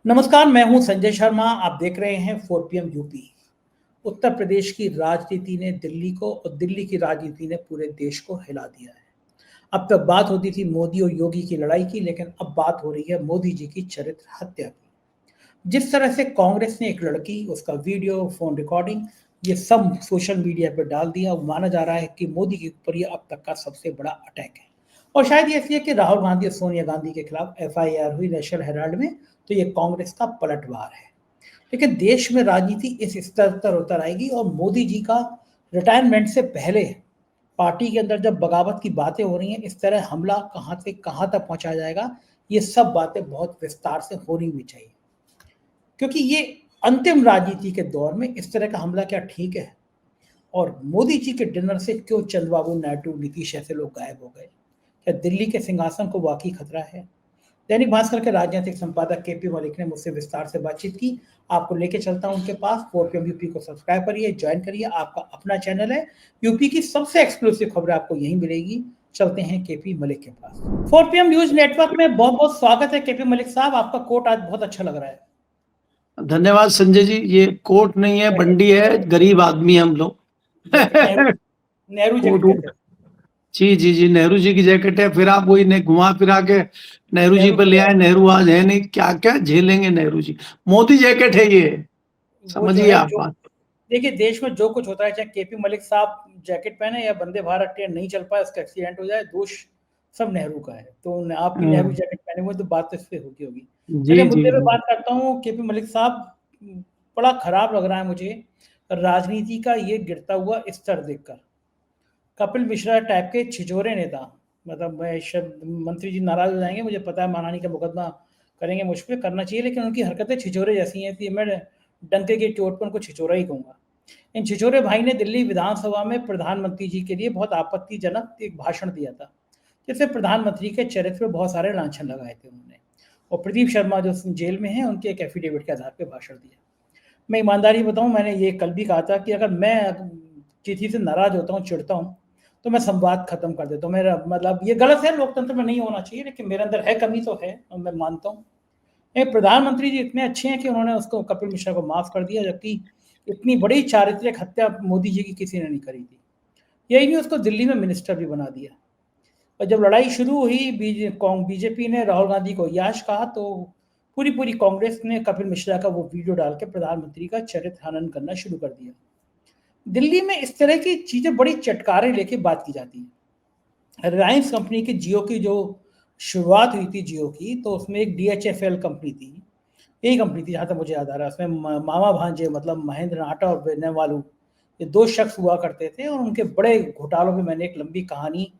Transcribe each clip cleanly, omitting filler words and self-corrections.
नमस्कार, मैं हूं संजय शर्मा। आप देख रहे हैं 4PM यूपी। उत्तर प्रदेश की राजनीति ने दिल्ली को और दिल्ली की राजनीति ने पूरे देश को हिला दिया है। अब तक बात होती थी मोदी और योगी की लड़ाई की, लेकिन अब बात हो रही है मोदी जी की चरित्र हत्या की। जिस तरह से कांग्रेस ने एक लड़की, उसका वीडियो, फोन रिकॉर्डिंग, ये सब सोशल मीडिया पर डाल दिया, माना जा रहा है कि मोदी के ऊपर ये अब तक का सबसे बड़ा अटैक है। और शायद ये इसलिए कि राहुल गांधी और सोनिया गांधी के खिलाफ FIR हुई नेशनल हेराल्ड में, तो ये कांग्रेस का पलटवार है। लेकिन देश में राजनीति इस स्तर पर उतर आएगी और मोदी जी का रिटायरमेंट से पहले पार्टी के अंदर जब बगावत की बातें हो रही हैं, इस तरह हमला कहां से कहां तक पहुंचाया जाएगा, ये सब बातें बहुत विस्तार से होनी भी चाहिए। क्योंकि ये अंतिम राजनीति के दौर में इस तरह का हमला क्या ठीक है? और मोदी जी के डिनर से क्यों चंद्रबाबू नायडू, नीतीश ऐसे लोग गायब हो गए? क्या दिल्ली के सिंहासन को वाकई खतरा है? दैनिक भास्कर के राजनीतिक संपादक KP मलिक ने मुझसे विस्तार से बातचीत की। आपको लेके चलता हूं उनके पास। 4PM यूपी को सब्सक्राइब करिए, ज्वाइन करिए। आपका अपना चैनल है। यूपी की सबसे एक्सक्लूसिव खबरें आपको यहीं मिलेगी। चलते हैं KP मलिक के पास। 4PM न्यूज नेटवर्क में बहुत बहुत स्वागत है KP मलिक साहब। आपका कोट आज बहुत अच्छा लग रहा है। धन्यवाद संजय जी। ये कोट नहीं है, बंडी है। गरीब आदमी हम लोग। नेहरू जैकेट। जी जी जी, नेहरू जी की जैकेट है। फिर आप वही घुमा फिरा के नेहरू जी पर ले आए। नेहरू आज है नहीं, क्या क्या झेलेंगे नेहरू जी। मोदी जैकेट है ये, समझिए आप बात। देखिए, देश में जो कुछ होता है, चाहे KP मलिक साहब जैकेट पहने या वंदे भारत ट्रेन नहीं चल पाए, उसका एक्सीडेंट हो जाए, दोष सब नेहरू का है। तो आप भी नेहरू जैकेट पहने हुए, तो बात तो इस पे होगी। चलिए मुद्दे पे बात करता हूँ। KP मलिक साहब, बड़ा खराब लग रहा है मुझे राजनीति का ये गिरता हुआ स्तर देखकर। कपिल मिश्रा टाइप के छिछोरे नेता, मतलब मंत्री जी नाराज हो जाएंगे, मुझे पता है, मानहानि का मुकदमा करेंगे मुझ पर, करना चाहिए, लेकिन उनकी हरकतें छिछोरे जैसी हैं कि मैं डंके की चोट पर उनको छिछोरा ही कहूंगा। इन छिछोरे भाई ने दिल्ली विधानसभा में प्रधानमंत्री जी के लिए बहुत आपत्तिजनक एक भाषण दिया था, जिससे प्रधानमंत्री के चरित्र पर बहुत सारे लांछन लगाए थे उन्होंने। और प्रदीप शर्मा जो जेल में है, उनके एक एफिडेविट के आधार पर भाषण दिया। मैं ईमानदारी बताऊं, मैंने ये कल भी कहा था कि अगर मैं किसी से नाराज होता हूँ, चिढ़ता हूँ, तो मैं संवाद खत्म कर देता हूँ। मेरा मतलब ये गलत है, लोकतंत्र में नहीं होना चाहिए, लेकिन मेरे अंदर है, कमी तो है और मैं मानता हूँ। प्रधानमंत्री जी इतने अच्छे हैं कि उन्होंने उसको, कपिल मिश्रा को, माफ कर दिया, जबकि इतनी बड़ी चारित्रिक हत्या मोदी जी की किसी ने नहीं करी थी। यही नहीं, उसको दिल्ली में मिनिस्टर भी बना दिया। और जब लड़ाई शुरू हुई, बीजेपी ने राहुल गांधी को याश कहा, तो पूरी कांग्रेस ने कपिल मिश्रा का वो वीडियो डाल के प्रधानमंत्री का चरित्र हनन करना शुरू कर दिया। दिल्ली में इस तरह की चीजें बड़ी चटकारे लेके बात की जाती है। रिलायंस कंपनी की, जियो की जो शुरुआत हुई थी जियो की, तो उसमें एक DHFL कंपनी थी, यही कंपनी थी जहां तक मुझे याद आ रहा है। उसमें मामा भांजे, मतलब महेंद्र नाटा और विनय वालू, ये दो शख्स हुआ करते थे, और उनके बड़े घोटालों में मैंने एक लंबी कहानी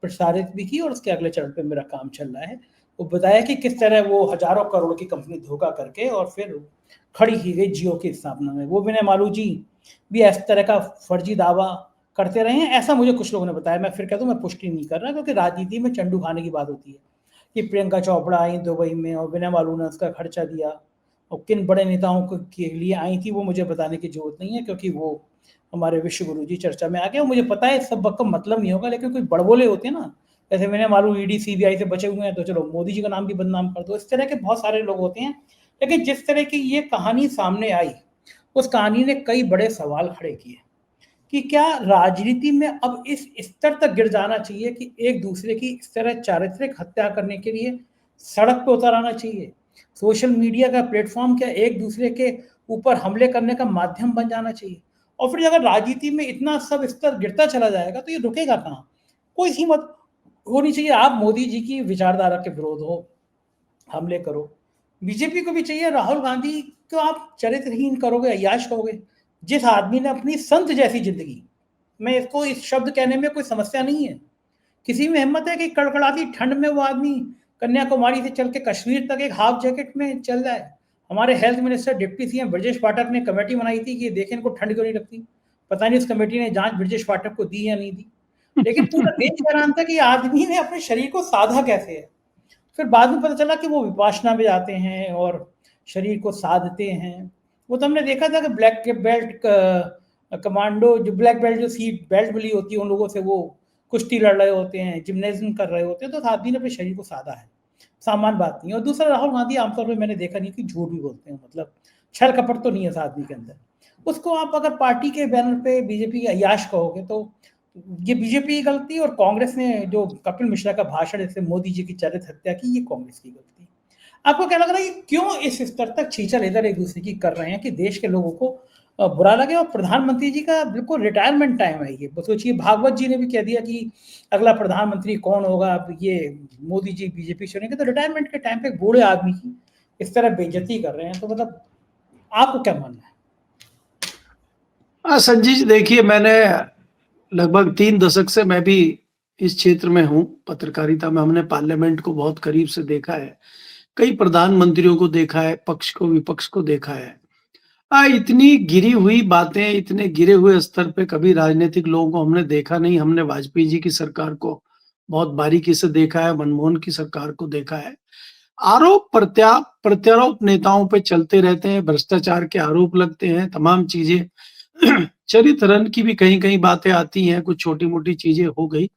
प्रसारित भी की, और उसके अगले चरण पे मेरा काम चल रहा है। वो बताया कि किस तरह वो हजारों करोड़ की कंपनी धोखा करके और फिर खड़ी की गई जियो की स्थापना में। वो विनय मालू जी भी इस तरह का फर्जी दावा करते रहे हैं, ऐसा मुझे कुछ लोगों ने बताया। मैं फिर कहता हूँ, मैं पुष्टि नहीं कर रहा, क्योंकि राजनीति में चंडू खाने की बात होती है कि प्रियंका चोपड़ा आई दुबई में और विनय मालू ने उसका खर्चा दिया, और किन बड़े नेताओं के लिए आई थी वो मुझे बताने की जरूरत नहीं है, क्योंकि वो हमारे विश्व गुरु जी चर्चा में आ गए। मुझे पता है सब का मतलब नहीं होगा, लेकिन कोई बड़बोले होते हैं ना, जैसे विनय मालू ED CBI से बचे हुए हैं, तो चलो मोदी जी का नाम भी बदनाम कर दो। इस तरह के बहुत सारे लोग होते हैं। लेकिन जिस तरह की ये कहानी सामने आई, उस कहानी ने कई बड़े सवाल खड़े किए कि क्या राजनीति में अब इस स्तर तक गिर जाना चाहिए कि एक दूसरे की इस तरह चारित्रिक हत्या करने के लिए सड़क पर उतर आना चाहिए? सोशल मीडिया का प्लेटफॉर्म क्या एक दूसरे के ऊपर हमले करने का माध्यम बन जाना चाहिए? और फिर अगर राजनीति में इतना सब स्तर गिरता चला जाएगा, तो ये रुकेगा कहाँ? कोई हिम्मत होनी चाहिए। आप मोदी जी की विचारधारा के विरोध हो, हमले करो। बीजेपी को भी चाहिए, राहुल गांधी को आप चरित्रहीन करोगे, अय्याश करोगे। जिस आदमी ने अपनी संत जैसी जिंदगी, मैं इसको इस शब्द कहने में कोई समस्या नहीं है, किसी में हिम्मत है कि कड़कड़ाती ठंड में वो आदमी कन्याकुमारी से चल के कश्मीर तक एक हाफ जैकेट में चल जाए? हमारे health minister deputy CM Brajesh Pathak ने कमेटी बनाई थी कि देखें इनको ठंड क्यों नहीं लगती। पता नहीं उस कमेटी ने जांच ब्रजेश पाठक को दी या नहीं दी, लेकिन पूरा देश हैरान था कि आदमी ने अपने शरीर को साधा कैसे है। फिर बाद में पता चला कि वो विपाशना में जाते हैं और शरीर को साधते हैं। वो तो हमने देखा था कि ब्लैक बेल्ट कमांडो, जो ब्लैक बेल्ट, जो सी बेल्ट मिली होती है उन लोगों से, वो कुश्ती लड़ रहे होते हैं, जिम्नेजियम कर रहे होते हैं, तो आदमी ने अपने शरीर को साधा है। सामान्य बात नहीं है। और दूसरा, राहुल गांधी आमतौर पे मैंने देखा नहीं कि झूठ भी बोलते हैं, मतलब छल कपट तो नहीं है उस आदमी के अंदर। उसको आप अगर पार्टी के बैनर पे बीजेपी के अय्याश कहोगे तो ये बीजेपी की गलती, और कांग्रेस ने जो कपिल मिश्रा का भाषण जैसे मोदी जी की चरित्र हत्या की, ये कांग्रेस की गलती। आपको क्या लग रहा है कि क्यों इस स्तर तक छीछल इधर एक दूसरे की कर रहे हैं कि देश के लोगों को बुरा लगे? और प्रधानमंत्री जी का बिल्कुल रिटायरमेंट टाइम है ये। सोचिए, भागवत जी ने भी कह दिया कि अगला प्रधानमंत्री कौन होगा, अब ये मोदी जी बीजेपी चुनेंगे। तो रिटायरमेंट के टाइम पे बूढ़े आदमी की इस तरह बेइज्जती कर रहे हैं, तो मतलब आपको क्या मानना है? संजय जी, देखिए, मैंने लगभग 3 दशक से मैं भी इस क्षेत्र में हूँ, पत्रकारिता में। हमने पार्लियामेंट को बहुत करीब से देखा है, कई प्रधानमंत्रियों को देखा है, पक्ष को विपक्ष को देखा है। इतनी गिरी हुई बातें, इतने गिरे हुए स्तर पे कभी राजनीतिक लोगों को हमने देखा नहीं। हमने वाजपेयी जी की सरकार को बहुत बारीकी से देखा है, मनमोहन की सरकार को देखा है। आरोप प्रत्यारोप नेताओं पे चलते रहते हैं, भ्रष्टाचार के आरोप लगते हैं, तमाम चीजें चरित्रहनन की भी कहीं-कहीं बातें आती हैं, कुछ छोटी-मोटी चीजें हो गई।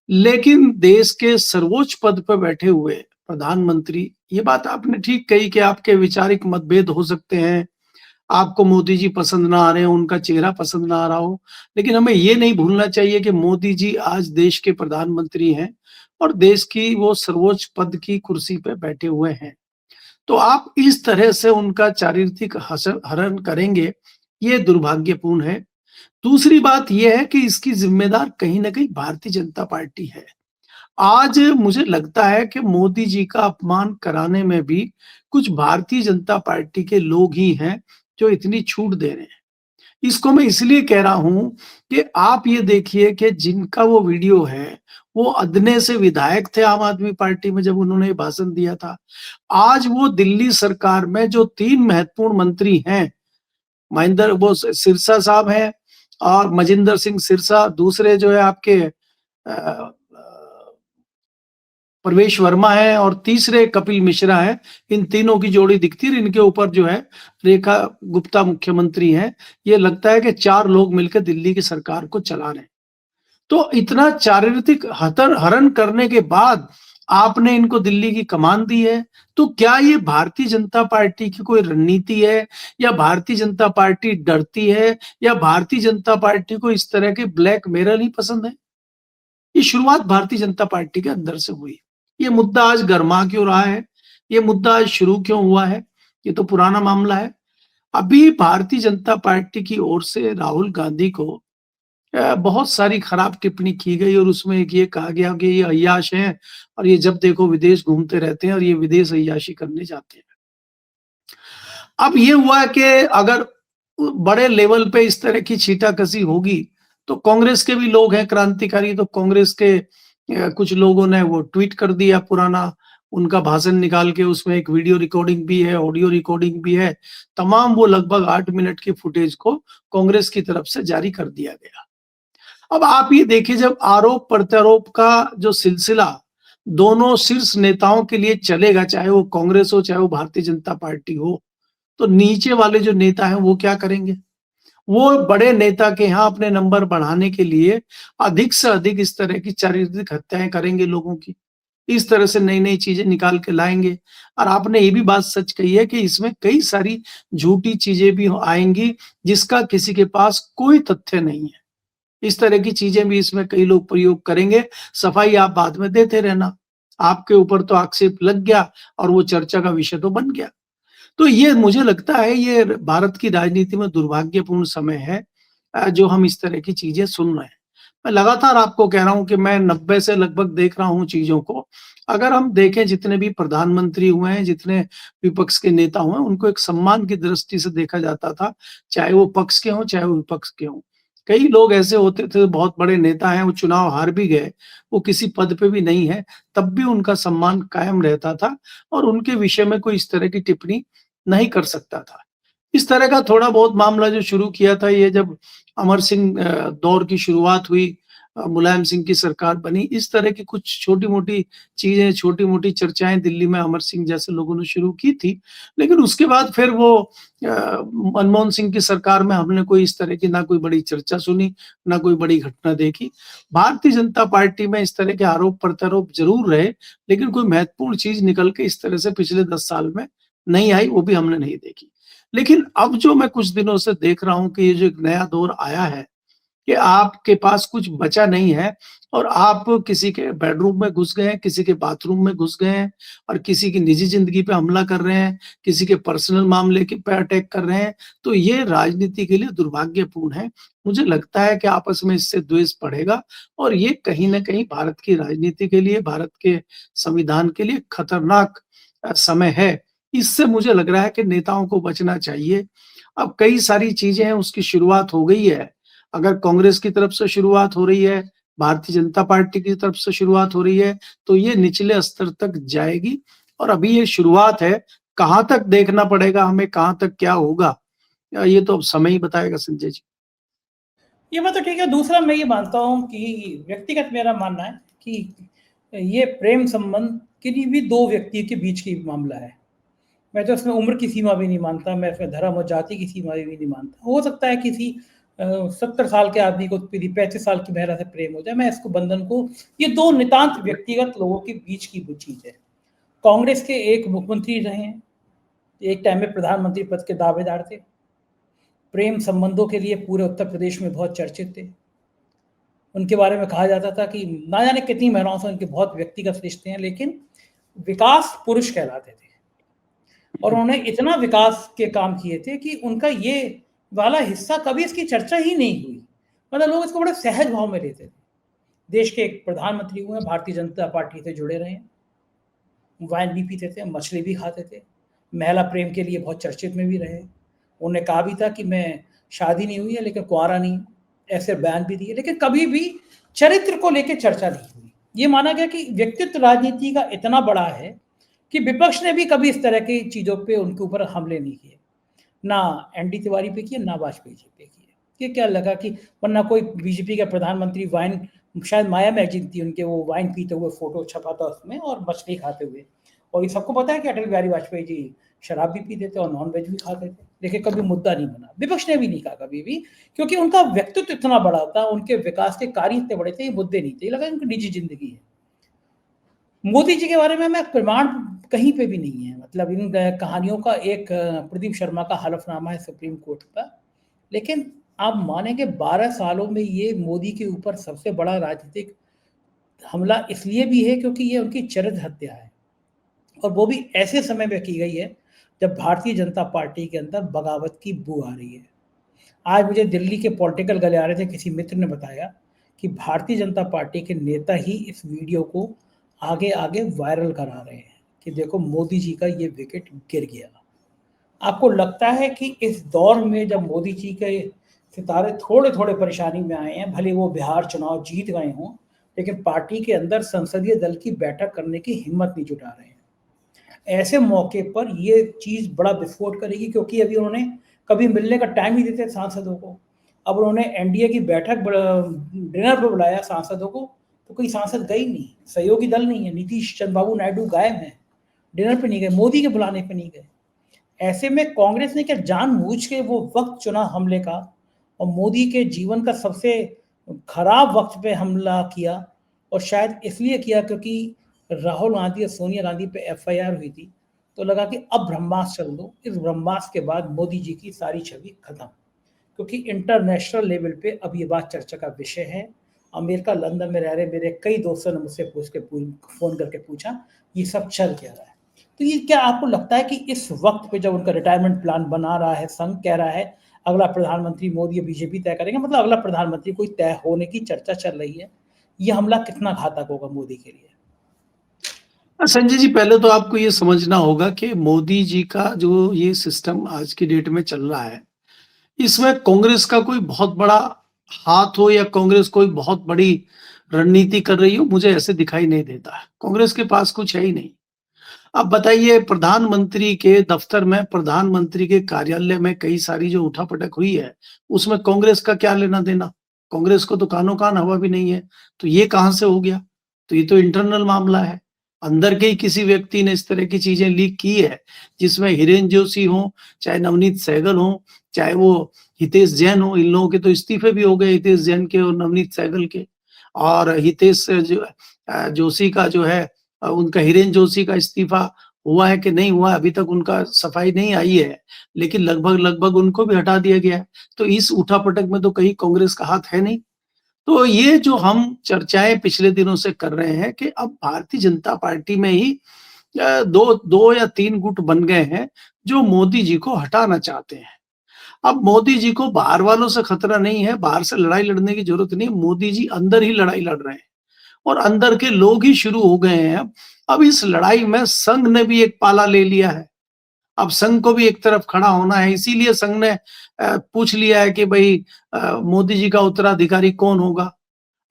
लेकिन देश के सर्वोच्च पद पर बैठे हुए प्रधानमंत्री, ये बात आपने ठीक कही कि आपके वैचारिक मतभेद हो सकते हैं, आपको मोदी जी पसंद ना आ रहे हो, उनका चेहरा पसंद ना आ रहा हो, लेकिन हमें ये नहीं भूलना चाहिए कि मोदी जी आज देश के प्रधानमंत्री हैं और देश की वो सर्वोच्च पद की कुर्सी पे बैठे हुए हैं। तो आप इस तरह से उनका चारित्रिक हरण करेंगे, ये दुर्भाग्यपूर्ण है। दूसरी बात ये है कि इसकी ज़िम्मेदार कहीं न कहीं भारतीय जनता पार्टी है। आज मुझे लगता है कि मोदी जी का अपमान कराने में भी कुछ भारतीय जनता पार्टी के लोग ही हैं, जो इतनी छूट दे रहे हैं। इसको मैं इसलिए कह रहा हूँ कि आप ये देखिए कि जिनका वो वीडियो है, वो अदने से विधायक थे आम आदमी पार्टी में जब उन्होंने ये भाषण दिया था। आज वो दिल्ली सरकार में जो 3 महत्वपूर्ण मंत्री हैं, महेंद्र वो सिरसा साहब हैं और मजिंदर सिंह सिरसा, दूसरे जो है आपके अ, प्रवेश वर्मा है और तीसरे कपिल मिश्रा हैं। इन तीनों की जोड़ी दिखती है, इनके ऊपर जो है रेखा गुप्ता मुख्यमंत्री हैं। ये लगता है कि 4 लोग मिलकर दिल्ली की सरकार को चला रहे हैं। तो इतना चारित्रिक हरण करने के बाद आपने इनको दिल्ली की कमान दी है, तो क्या ये भारतीय जनता पार्टी की कोई रणनीति है, या भारतीय जनता पार्टी डरती है, या भारतीय जनता पार्टी को इस तरह के ब्लैकमेलर ही पसंद है? ये शुरुआत भारतीय जनता पार्टी के अंदर से हुई। ये मुद्दा आज गरमा क्यों रहा है? ये मुद्दा आज शुरू क्यों हुआ है? ये तो पुराना मामला है। अभी भारतीय जनता पार्टी की ओर से राहुल गांधी को बहुत सारी खराब टिप्पणी की गई और उसमें एक ये कहा गया कि ये अय्याश हैं और ये जब देखो विदेश घूमते रहते हैं और ये विदेश अय्याशी करने जाते हैं। अब ये हुआ कि अगर बड़े लेवल पे इस तरह की छींटाकशी होगी, तो कांग्रेस के भी लोग हैं क्रांतिकारी, तो कांग्रेस के कुछ लोगों ने वो ट्वीट कर दिया पुराना उनका भाषण निकाल के, उसमें एक वीडियो रिकॉर्डिंग भी है, ऑडियो रिकॉर्डिंग भी है। तमाम वो लगभग 8 मिनट की फुटेज को कांग्रेस की तरफ से जारी कर दिया गया। अब आप ये देखिए, जब आरोप प्रत्यारोप का जो सिलसिला दोनों शीर्ष नेताओं के लिए चलेगा, चाहे वो कांग्रेस हो, चाहे वो भारतीय जनता पार्टी हो, तो नीचे वाले जो नेता हैं वो क्या करेंगे? वो बड़े नेता के यहाँ अपने नंबर बढ़ाने के लिए अधिक से अधिक इस तरह की चारित्रिक हत्याएं करेंगे लोगों की। इस तरह से नई-नई चीजें निकाल के लाएँगे। और आपने ये भी बात सच कही है कि इसमें कई सारी झूठी चीजें भी आएँगी, जिसका किसी के पास कोई तथ्य नहीं है। इस तरह की चीजें भी इसमें कई लोग प्रयोग करेंगे, सफाई आप बाद में देते रहना। आपके ऊपर तो आक्षेप लग गया और वो चर्चा का विषय तो बन गया। तो ये मुझे लगता है ये भारत की राजनीति में दुर्भाग्यपूर्ण समय है, जो हम इस तरह की चीजें सुन रहे हैं। मैं लगातार आपको कह रहा हूँ कि मैं 90 से लगभग देख रहा हूँ चीजों को। अगर हम देखें जितने भी प्रधानमंत्री हुए हैं, जितने विपक्ष के नेता हुए हैं, उनको एक सम्मान की दृष्टि से देखा जाता था, चाहे वो पक्ष के हों, चाहे वो विपक्ष के हों। कई लोग ऐसे होते थे, बहुत बड़े नेता हैं, वो चुनाव हार भी गए, वो किसी पद पे भी नहीं है, तब भी उनका सम्मान कायम रहता था और उनके विषय में कोई इस तरह की टिप्पणी नहीं कर सकता था। इस तरह का थोड़ा बहुत मामला जो शुरू किया था, ये जब अमर सिंह दौर की शुरुआत हुई, मुलायम सिंह की सरकार बनी। इस तरह की कुछ छोटी-मोटी चीज़ें, छोटी-मोटी चर्चाएँ दिल्ली में अमर सिंह जैसे लोगों ने शुरू की थी। लेकिन उसके बाद फिर वो मनमोहन सिंह की सरकार में हमने कोई इस तरह की ना कोई बड़ी चर्चा सुनी, ना कोई बड़ी घटना देखी। भारतीय जनता पार्टी में इस तरह के आरोप-प्रत्यारोप ज़रूर रहे, लेकिन कोई महत्वपूर्ण चीज़ निकल के इस तरह से पिछले 10 साल में नहीं आई, वो भी हमने नहीं देखी। लेकिन अब जो मैं कुछ दिनों से देख रहा हूँ कि ये जो एक नया दौर आया है कि आपके पास कुछ बचा नहीं है और आप किसी के बेडरूम में घुस गए हैं, किसी के बाथरूम में घुस गए हैं और किसी की निजी ज़िंदगी पे हमला कर रहे हैं, किसी के पर्सनल मामले के पे अटैक कर रहे हैं, तो ये राजनीति के लिए दुर्भाग्यपूर्ण है। मुझे लगता है कि आपस में इससे द्वेष बढ़ेगा और ये कहीं न कहीं भारत की राजनीति के लिए, भारत के संविधान के लिए खतरनाक समय है। इससे मुझे लग रहा है कि नेताओं को बचना चाहिए। अब कई सारी चीज़ें हैं, उसकी शुरुआत हो गई है। अगर कांग्रेस की तरफ से शुरुआत हो रही है, भारतीय जनता पार्टी की तरफ से शुरुआत हो रही है, तो ये निचले स्तर तक जाएगी और अभी ये शुरुआत है, कहाँ तक देखना पड़ेगा हमें, कहाँ तक क्या होगा? ये तो अब समय ही बताएगा संजय जी। ये बात तो ठीक है। दूसरा मैं ये मानता हूँ कि व्यक्तिगत मेरा मानना है कि ये प्रेम संबंध के लिए भी 2 व्यक्ति के बीच की मामला है। मैं तो इसमें उम्र की सीमा भी नहीं मानता, मैं इसमें धर्म और जाति की सीमा भी नहीं मानता। हो सकता है किसी 70 साल के आदमी को 35 साल की महिला से प्रेम हो जाए, मैं इसको बंधन को ये 2 नितांत व्यक्तिगत लोगों के बीच की वो चीज़ है। कांग्रेस के एक मुख्यमंत्री रहे हैं, एक टाइम में प्रधानमंत्री पद के दावेदार थे। प्रेम संबंधों के लिए पूरे उत्तर प्रदेश में बहुत चर्चित थे। उनके बारे में कहा जाता था कि ना जाने कितनी महिलाओं से उनके बहुत व्यक्तिगत रिश्ते हैं, लेकिन विकास पुरुष कहलाते थे। और उन्होंने इतना विकास के काम किए थे कि उनका ये वाला हिस्सा कभी इसकी चर्चा ही नहीं हुई। मतलब लोग इसको बड़े सहज भाव में लेते थे। देश के एक प्रधानमंत्री हुए हैं, भारतीय जनता पार्टी से जुड़े रहे हैं, वाइन भी पीते थे, मछली भी खाते थे, महिला प्रेम के लिए बहुत चर्चित में भी रहे। उन्होंने कहा भी था कि मैं शादी नहीं हुई है लेकिन कुंवारा नहीं हूँ, ऐसे बयान भी दिए, लेकिन कभी भी चरित्र को लेकर चर्चा नहीं हुई। ये माना गया कि व्यक्तित्व राजनीति का इतना बड़ा है कि विपक्ष ने भी कभी इस तरह की चीज़ों पे उनके ऊपर हमले नहीं किए, ना एनडी तिवारी पे किए, ना वाजपेयी जी पे किए। ये क्या लगा कि वरना कोई बीजेपी का प्रधानमंत्री वाइन, शायद माया मैगजीन थी उनके, वो वाइन पीते हुए फोटो छपा था उसमें और मछली खाते हुए। और ये सबको पता है कि अटल बिहारी वाजपेयी जी शराब भी पीते थे और नॉन वेज भी खाते थे, लेकिन कभी मुद्दा नहीं बना, विपक्ष ने भी नहीं कहा कभी भी, क्योंकि उनका व्यक्तित्व इतना बड़ा था, उनके विकास के कार्य इतने बड़े थे, ये मुद्दे नहीं थे, ये लगा उनकी निजी जिंदगी है। मोदी जी के बारे में मैं प्रमाण कहीं पे भी नहीं है, मतलब इन कहानियों का एक प्रदीप शर्मा का हलफनामा है सुप्रीम कोर्ट का, लेकिन आप मानेंगे 12 सालों में ये मोदी के ऊपर सबसे बड़ा राजनीतिक हमला इसलिए भी है क्योंकि ये उनकी चरित्र हत्या है, और वो भी ऐसे समय में की गई है जब भारतीय जनता पार्टी के अंदर बगावत की बू आ रही है। आज मुझे दिल्ली के पॉलिटिकल गलियारे से किसी मित्र ने बताया कि भारतीय जनता पार्टी के नेता ही इस वीडियो को आगे आगे वायरल करा रहे हैं कि देखो मोदी जी का ये विकेट गिर गया। आपको लगता है कि इस दौर में जब मोदी जी के सितारे थोड़े थोड़े परेशानी में आए हैं, भले वो बिहार चुनाव जीत गए हों, लेकिन पार्टी के अंदर संसदीय दल की बैठक करने की हिम्मत नहीं जुटा रहे हैं। ऐसे मौके पर ये चीज़ बड़ा विस्फोट करेगी, क्योंकि अभी उन्होंने कभी मिलने का टाइम नहीं देते सांसदों को। अब उन्होंने एनडीए की बैठक डिनर पर बुलाया सांसदों को, तो कोई सांसद गई नहीं, सहयोगी दल नहीं है, नीतीश चंद्रबाबू नायडू गायब हैं, डिनर पे नहीं गए, मोदी के बुलाने पे नहीं गए। ऐसे में कांग्रेस ने क्या जानबूझ के वो वक्त चुना हमले का, और मोदी के जीवन का सबसे खराब वक्त पे हमला किया, और शायद इसलिए किया क्योंकि राहुल गांधी और सोनिया गांधी पे एफआईआर हुई थी, तो लगा कि अब ब्रह्मास्त्र चल दो। इस ब्रह्मास्त्र के बाद मोदी जी की सारी छवि खत्म, क्योंकि इंटरनेशनल लेवल पे अब ये बात चर्चा का विषय है। अमेरिका लंदन में रह रहे मेरे कई दोस्तों ने मुझसे फ़ोन करके पूछा ये सब चल क्या रहा है। तो ये क्या आपको लगता है कि इस वक्त पे जब उनका रिटायरमेंट प्लान बना रहा है, संघ कह रहा है अगला प्रधानमंत्री मोदी या बीजेपी तय करेंगे, मतलब अगला प्रधानमंत्री कोई तय होने की चर्चा चल रही है, ये हमला कितना घातक होगा मोदी के लिए? संजय जी, पहले तो आपको ये समझना होगा कि मोदी जी का जो ये सिस्टम आज की डेट में चल रहा है, इसमें कांग्रेस का कोई बहुत बड़ा हाथ हो या कांग्रेस कोई बहुत बड़ी रणनीति कर रही हो, मुझे ऐसे दिखाई नहीं देता है। कांग्रेस के पास कुछ है ही नहीं। अब बताइए, प्रधानमंत्री के दफ्तर में, प्रधानमंत्री के कार्यालय में कई सारी जो उठापटक हुई है, उसमें कांग्रेस का क्या लेना-देना? कांग्रेस को तो कानो कान हवा भी नहीं है, तो ये कहां से हो गया? तो ये तो इंटरनल मामला है, अंदर के ही किसी व्यक्ति ने इस तरह की चीजें लीक की है, जिसमें हिरेन जोशी हो, चाहे नवनीत सहगल हो, चाहे वो हितेश जैन हो। इन लोगों के तो इस्तीफे भी हो गए, हितेश जैन के और नवनीत सहगल के। और हितेश जोशी का जो है, उनका हिरेन जोशी का इस्तीफा हुआ है कि नहीं हुआ, अभी तक उनका सफाई नहीं आई है, लेकिन लगभग लगभग उनको भी हटा दिया गया है। तो इस उठापटक में तो कहीं कांग्रेस का हाथ है नहीं। तो ये जो हम चर्चाएं पिछले दिनों से कर रहे हैं कि अब भारतीय जनता पार्टी में ही दो या तीन गुट बन गए हैं जो मोदी जी को हटाना चाहते हैं। अब मोदी जी को बाहर वालों से खतरा नहीं है, बाहर से लड़ाई लड़ने की जरूरत नहीं, मोदी जी अंदर ही लड़ाई लड़ रहे हैं और अंदर के लोग ही शुरू हो गए हैं। अब इस लड़ाई में संघ ने भी एक पाला ले लिया है। अब संघ को भी एक तरफ खड़ा होना है, इसीलिए संघ ने पूछ लिया है कि भाई मोदी जी का उत्तराधिकारी कौन होगा।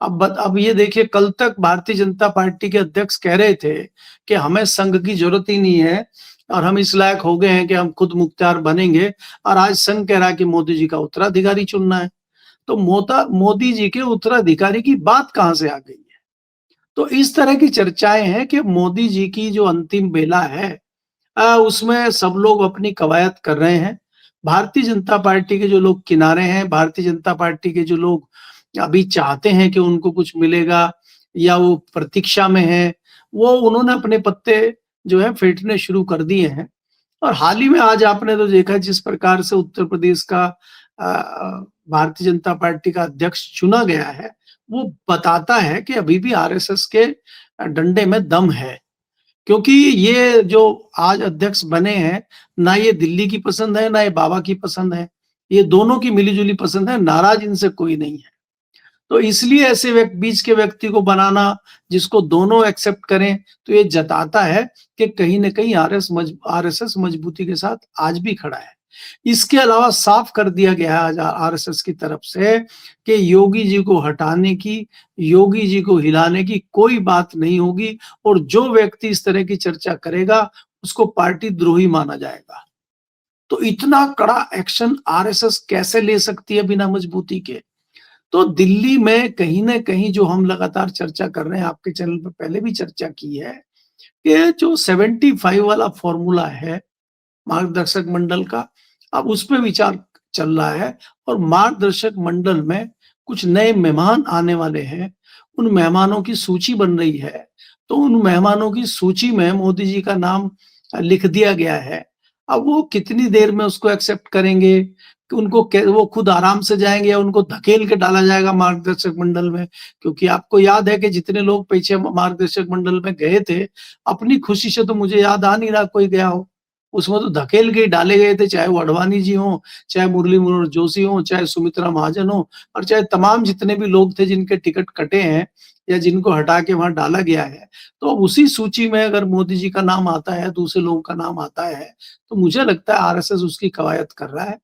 अब ये देखिए, कल तक भारतीय जनता पार्टी के अध्यक्ष कह रहे थे कि हमें संघ की जरूरत ही नहीं है और हम इस लायक हो गए हैं कि हम खुद मुख्तार बनेंगे, और आज संघ कह रहा है कि मोदी जी का उत्तराधिकारी चुनना है। तो मोदी जी के उत्तराधिकारी की बात कहां से आ गई है? तो इस तरह की चर्चाएं हैं कि मोदी जी की जो अंतिम बेला है, उसमें सब लोग अपनी कवायद कर रहे हैं। भारतीय जनता पार्टी के जो लोग किनारे हैं, भारतीय जनता पार्टी के जो लोग अभी चाहते हैं कि उनको कुछ मिलेगा या वो प्रतीक्षा में है, वो उन्होंने अपने पत्ते जो है फेंटने शुरू कर दिए हैं। और हाल ही में आज आपने तो देखा जिस प्रकार से उत्तर प्रदेश का भारतीय जनता पार्टी का अध्यक्ष चुना गया है, वो बताता है कि अभी भी आरएसएस के डंडे में दम है। क्योंकि ये जो आज अध्यक्ष बने हैं, ना ये दिल्ली की पसंद है, ना ये बाबा की पसंद है, ये दोनों की मिलीजुली पसंद है, नाराज इनसे कोई नहीं है। तो इसलिए ऐसे बीच के व्यक्ति को बनाना जिसको दोनों एक्सेप्ट करें, तो ये जताता है कि कहीं ना कहीं आरएसएस मजबूती के साथ आज भी खड़ा है। इसके अलावा साफ कर दिया गया है आरएसएस की तरफ से कि योगी जी को हटाने की, योगी जी को हिलाने की कोई बात नहीं होगी, और जो व्यक्ति इस तरह की चर्चा करेगा उसको पार्टी द्रोही माना जाएगा। तो इतना कड़ा एक्शन आरएसएस कैसे ले सकती है बिना मजबूती के? तो दिल्ली में कहीं ना कहीं जो हम लगातार चर्चा कर रहे हैं, आपके चैनल पर पहले भी चर्चा की है, कि जो 75 वाला फॉर्मूला है मार्गदर्शक मंडल का, अब उस पर विचार चल रहा है। और मार्गदर्शक मंडल में कुछ नए मेहमान आने वाले हैं, उन मेहमानों की सूची बन रही है। तो उन मेहमानों की सूची में मोदी जी का नाम लिख दिया गया है। अब वो कितनी देर में उसको एक्सेप्ट करेंगे कि उनको वो खुद आराम से जाएंगे या उनको धकेल के डाला जाएगा मार्गदर्शक मंडल में? क्योंकि आपको याद है कि जितने लोग पीछे मार्गदर्शक मंडल में गए थे, अपनी खुशी से तो मुझे याद आ नहीं रहा कोई गया हो। उसमें तो धकेल के डाले गए थे, चाहे वो अडवाणी जी हो, चाहे मुरली मनोहर जोशी हो, चाहे सुमित्रा महाजन हो, और चाहे तमाम जितने भी लोग थे जिनके टिकट कटे हैं या जिनको हटा के वहां डाला गया है। तो अब उसी सूची में अगर मोदी जी का नाम आता है, दूसरे लोगों का नाम आता है, तो मुझे लगता है आरएसएस उसकी कवायद कर रहा है।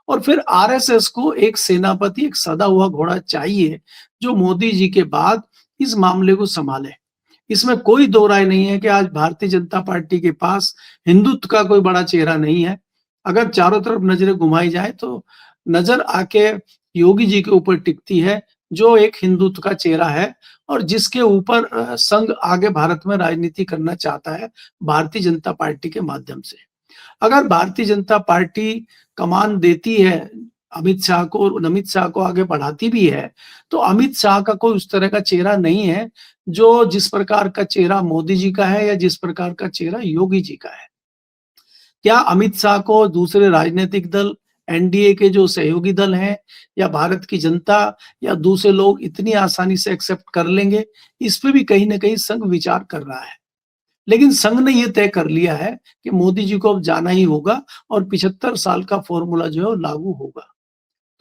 और फिर आरएसएस को एक सेनापति, एक सदा हुआ घोड़ा चाहिए जो मोदी जी के बाद इस मामले को संभाले। इसमें कोई दो राय नहीं है कि आज भारतीय जनता पार्टी के पास हिंदुत्व का कोई बड़ा चेहरा नहीं है। अगर चारों तरफ नजरें घुमाई जाए तो नजर आके योगी जी के ऊपर टिकती है, जो एक हिंदुत्व का चेहरा है और जिसके ऊपर संघ आगे भारत में राजनीति करना चाहता है भारतीय जनता पार्टी के माध्यम से। अगर भारतीय जनता पार्टी कमान देती है अमित शाह को और अमित शाह को आगे बढ़ाती भी है, तो अमित शाह का कोई उस तरह का चेहरा नहीं है जो जिस प्रकार का चेहरा मोदी जी का है या जिस प्रकार का चेहरा योगी जी का है। क्या अमित शाह को दूसरे राजनीतिक दल, एनडीए के जो सहयोगी दल हैं, या भारत की जनता या दूसरे लोग इतनी आसानी से एक्सेप्ट कर लेंगे? इस पे भी कहीं ना कहीं संघ विचार कर रहा है। लेकिन संघ ने यह तय कर लिया है कि मोदी जी को अब जाना ही होगा और 75 साल का फॉर्मूला जो है वो लागू होगा।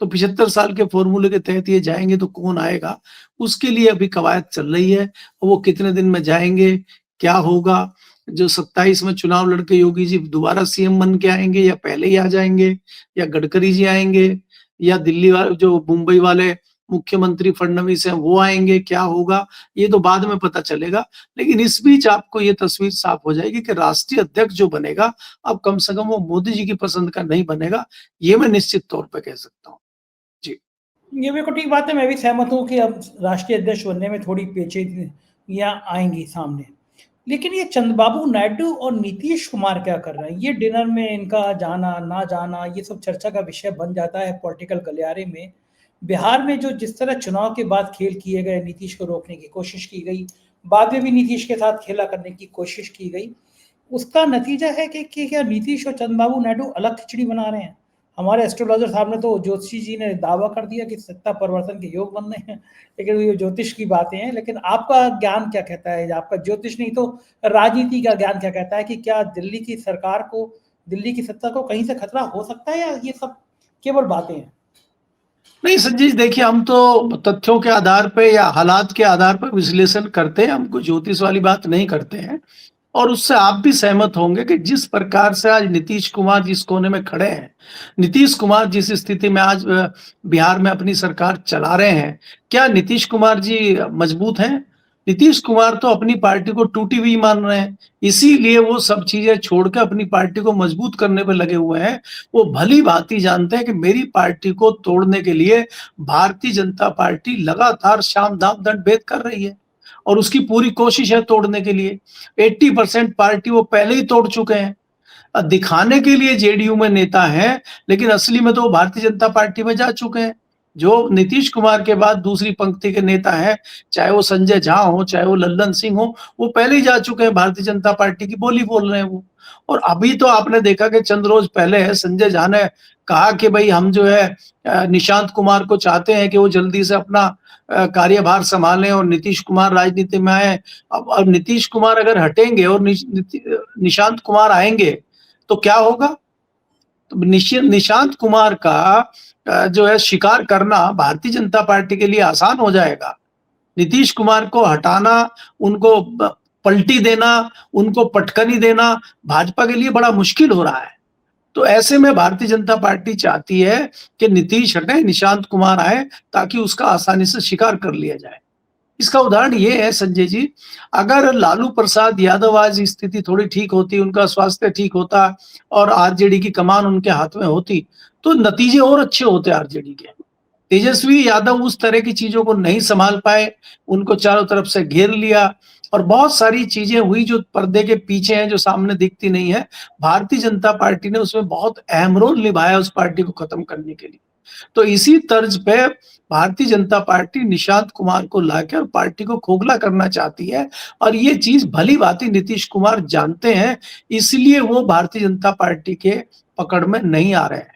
तो 75 साल के फॉर्मूले के तहत ये जाएंगे तो कौन आएगा, उसके लिए अभी कवायद चल रही है। और वो कितने दिन में जाएंगे, क्या होगा, जो 27 में चुनाव लड़के योगी जी दोबारा सीएम बन के आएंगे या पहले ही आ जाएंगे, या गडकरी जी आएंगे, या दिल्ली वाले जो मुंबई वाले मुख्यमंत्री फडणवीस हैं वो आएंगे, क्या होगा ये तो बाद में पता चलेगा। लेकिन इस बीच आपको ये तस्वीर साफ हो जाएगी कि राष्ट्रीय अध्यक्ष जो बनेगा अब कम से कम वो मोदी जी की पसंद का नहीं बनेगा, ये मैं निश्चित तौर पर कह सकता हूँ। जी। ये बिल्कुल ठीक बात है, मैं भी सहमत हूँ कि अब राष्ट्रीय अध्यक्ष बनने में थोड़ी पेचीदगियाँ आएँगी सामने। लेकिन ये चंद्रबाबू नायडू और नीतीश कुमार क्या कर रहे हैं? ये डिनर में इनका जाना, ना जाना, ये सब चर्चा का विषय बन जाता है पॉलिटिकल गलियारे में। बिहार में जो जिस तरह चुनाव के बाद खेल किए गए, नीतीश को रोकने की कोशिश की गई, बाद में भी नीतीश के साथ खेला करने की कोशिश की गई। उसका नतीजा है कि क्या नीतीश और चंद्रबाबू नायडू अलग खिचड़ी बना रहे हैं? हमारे एस्ट्रोलॉजर साहब ने तो ज्योतिषी जी ने दावा कर दिया कि सत्ता परिवर्तन के योग बन रहे हैं, लेकिन ये ज्योतिष की बातें हैं। लेकिन आपका ज्ञान क्या कहता है? आपका ज्योतिष नहीं तो राजनीति का ज्ञान क्या कहता है कि क्या दिल्ली की सरकार को, दिल्ली की सत्ता को कहीं से खतरा हो सकता है, या ये सब केवल बातें हैं? नहीं संजय जी, देखिए हम तो तथ्यों के आधार पे या हालात के आधार पर विश्लेषण करते हैं, हम कोई ज्योतिष वाली बात नहीं करते हैं। और उससे आप भी सहमत होंगे कि जिस प्रकार से आज नीतीश कुमार जिस कोने में खड़े हैं, नीतीश कुमार जिस स्थिति में आज बिहार में अपनी सरकार चला रहे हैं, क्या नीतीश कुमार जी मजबूत हैं? नीतीश कुमार तो अपनी पार्टी को टूटी हुई मान रहे हैं, इसीलिए वो सब चीजें छोड़कर अपनी पार्टी को मजबूत करने पर लगे हुए हैं। वो भली भांति जानते हैं कि मेरी पार्टी को तोड़ने के लिए भारतीय जनता पार्टी लगातार साम दाम दंड भेद कर रही है और उसकी पूरी कोशिश है तोड़ने के लिए। 80% पार्टी वो पहले ही तोड़ चुके हैं। दिखाने के लिए जेडीयू में नेता हैं, लेकिन असली में तो वो भारतीय जनता पार्टी में जा चुके हैं। जो नीतीश कुमार के बाद दूसरी पंक्ति के नेता हैं, चाहे वो संजय झा हो, चाहे वो लल्लन सिंह हो, वो पहले ही जा चुके हैं, भारतीय जनता पार्टी की बोली बोल रहे हैं वो। और अभी तो आपने देखा कि चंद रोज पहले संजय झा ने कहा कि भाई हम जो है निशांत कुमार को चाहते हैं कि वो जल्दी से अपना कार्यभार संभालें और नीतीश कुमार राजनीति में आए। अब नीतीश कुमार अगर हटेंगे और निशांत कुमार आएंगे तो क्या होगा? तो निशांत कुमार का जो है शिकार करना भारतीय जनता पार्टी के लिए आसान हो जाएगा। नीतीश कुमार को हटाना, उनको पलटी देना, उनको पटकनी देना भाजपा के लिए बड़ा मुश्किल हो रहा है। तो ऐसे में भारतीय जनता पार्टी चाहती है कि नीतीश हटे, निशांत कुमार आए, ताकि उसका आसानी से शिकार कर लिया जाए। इसका उदाहरण ये है संजय जी, अगर लालू प्रसाद यादव आज स्थिति थोड़ी ठीक होती, उनका स्वास्थ्य ठीक होता और आरजेडी की कमान उनके हाथ में होती, तो नतीजे और अच्छे होते आरजेडी के। तेजस्वी यादव उस तरह की चीजों को नहीं संभाल पाए, उनको चारों तरफ से घेर लिया और बहुत सारी चीजें हुई जो पर्दे के पीछे हैं, जो सामने दिखती नहीं है। भारतीय जनता पार्टी ने उसमें बहुत अहम रोल निभाया उस पार्टी को खत्म करने के लिए। तो इसी तर्ज पे भारतीय जनता पार्टी निशांत कुमार को लाकर पार्टी को खोखला करना चाहती है और ये चीज भली भांति नीतीश कुमार जानते हैं, इसलिए वो भारतीय जनता पार्टी के पकड़ में नहीं आ रहे हैं।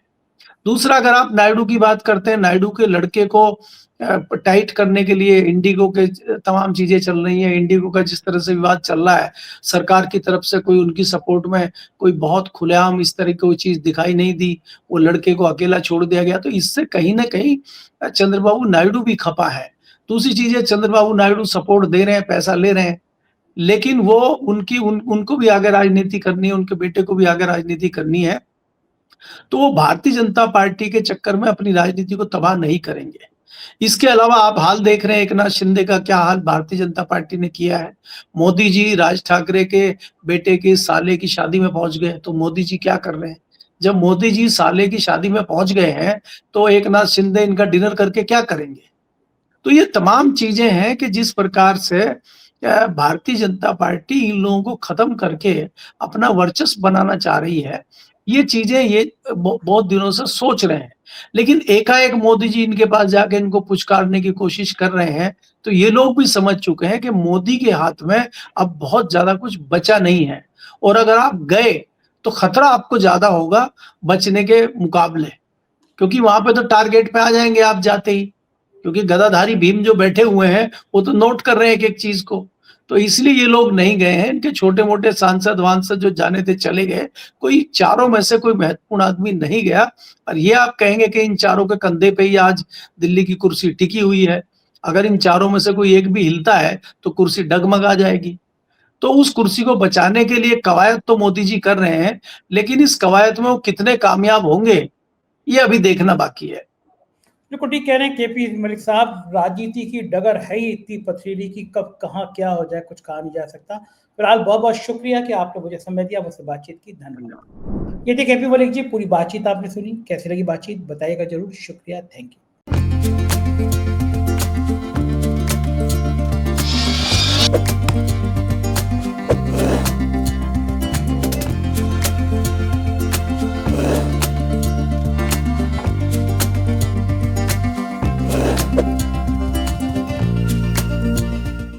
दूसरा, अगर आप नायडू की बात करते हैं, नायडू के लड़के को टाइट करने के लिए इंडिगो के तमाम चीजें चल रही हैं। इंडिगो का जिस तरह से विवाद चल रहा है, सरकार की तरफ से कोई उनकी सपोर्ट में कोई बहुत खुलेआम इस तरह की कोई चीज दिखाई नहीं दी, वो लड़के को अकेला छोड़ दिया गया। तो इससे कहीं ना कहीं चंद्रबाबू नायडू भी खपा है। दूसरी चीज है, चंद्रबाबू नायडू सपोर्ट दे रहे हैं, पैसा ले रहे हैं, लेकिन वो उनको भी आगे राजनीति करनी है, उनके बेटे को भी आगे राजनीति करनी है, तो वो भारतीय जनता पार्टी के चक्कर में अपनी राजनीति को तबाह नहीं करेंगे। इसके अलावा आप हाल देख रहे हैं एकनाथ शिंदे का क्या हाल भारतीय जनता पार्टी ने किया है। मोदी जी राज ठाकरे के बेटे के साले की शादी में पहुंच गए, तो मोदी जी क्या कर रहे हैं? जब मोदी जी साले की शादी में पहुंच गए हैं, तो एकनाथ शिंदे इनका डिनर करके क्या करेंगे? तो ये तमाम चीजें हैं कि जिस प्रकार से भारतीय जनता पार्टी इन लोगों को खत्म करके अपना वर्चस्व बनाना चाह रही है। ये चीजें ये बहुत दिनों से सोच रहे हैं, लेकिन एकाएक मोदी जी इनके पास जाके इनको पुचकारने की कोशिश कर रहे हैं। तो ये लोग भी समझ चुके हैं कि मोदी के हाथ में अब बहुत ज्यादा कुछ बचा नहीं है, और अगर आप गए तो खतरा आपको ज्यादा होगा बचने के मुकाबले, क्योंकि वहां पे तो टारगेट पे आ जाएंगे आप जाते ही, क्योंकि गदाधारी भीम जो बैठे हुए हैं वो तो नोट कर रहे हैं एक एक चीज को। तो इसलिए ये लोग नहीं गए हैं। इनके छोटे मोटे सांसद वांसद जो जाने थे चले गए, कोई चारों में से कोई महत्वपूर्ण आदमी नहीं गया। और ये आप कहेंगे कि इन चारों के कंधे पे ही आज दिल्ली की कुर्सी टिकी हुई है, अगर इन चारों में से कोई एक भी हिलता है तो कुर्सी डगमगा जाएगी। तो उस कुर्सी को बचाने के लिए कवायद तो मोदी जी कर रहे हैं, लेकिन इस कवायद में वो कितने कामयाब होंगे ये अभी देखना बाकी है। बिल्कुल ठीक कह रहे हैं केपी मलिक साहब। राजनीति की डगर है ही इतनी पथरीली कि कब कहाँ क्या हो जाए कुछ कहा नहीं जा सकता। फिलहाल बहुत बहुत शुक्रिया कि आपने मुझे समय दिया, मुझसे बातचीत की। धन्यवाद। ये थे केपी मलिक जी। पूरी बातचीत आपने सुनी, कैसी लगी बातचीत बताइएगा जरूर। शुक्रिया, थैंक यू। है।